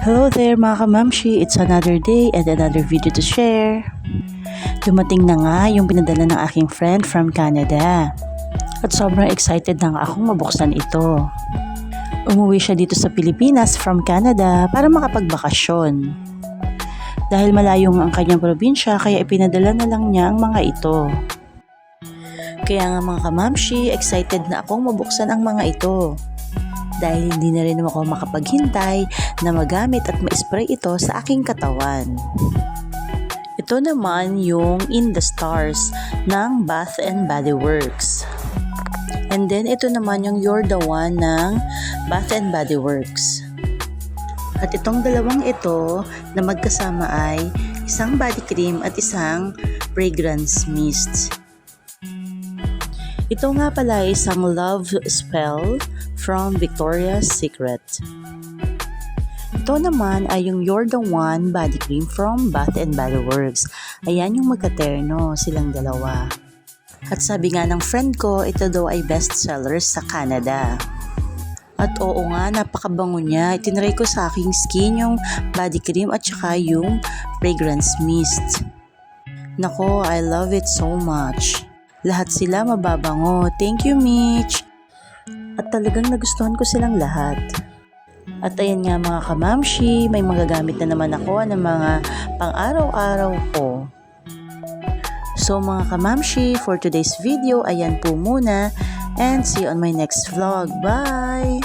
Hello there mga kamamshi, it's another day and another video to share. Dumating na nga yung pinadala ng aking friend from Canada. At sobrang excited na nga akong mabuksan ito. Umuwi siya dito sa Pilipinas from Canada para makapagbakasyon. Dahil malayo ang kanyang probinsya kaya ipinadala na lang niya ang mga ito. Kaya nga mga kamamshi, excited na akong mabuksan ang mga ito. Dahil hindi na rin ako makapaghintay na magamit at ma-spray ito sa aking katawan. Ito naman yung In the Stars ng Bath and Body Works. And then ito naman yung You're the One ng Bath and Body Works. At itong dalawang ito na magkasama ay isang body cream at isang fragrance mist. Ito nga pala ay isang love spell from Victoria's Secret. Ito naman ay yung You're the One body cream from Bath and Body Works. Ayan yung magkaterno silang dalawa. At sabi nga ng friend ko, ito daw ay best sellers sa Canada. At oo nga, napakabango niya. Itinry ko sa aking skin yung body cream at saka yung fragrance mist. Nako, I love it so much. Lahat sila mababango. Thank you, Mitch! At talagang nagustuhan ko silang lahat. At ayan nga mga kamamshi, may magagamit na naman ako ng mga pang-araw-araw ko. So mga kamamshi, for today's video, ayan po muna. And see you on my next vlog. Bye!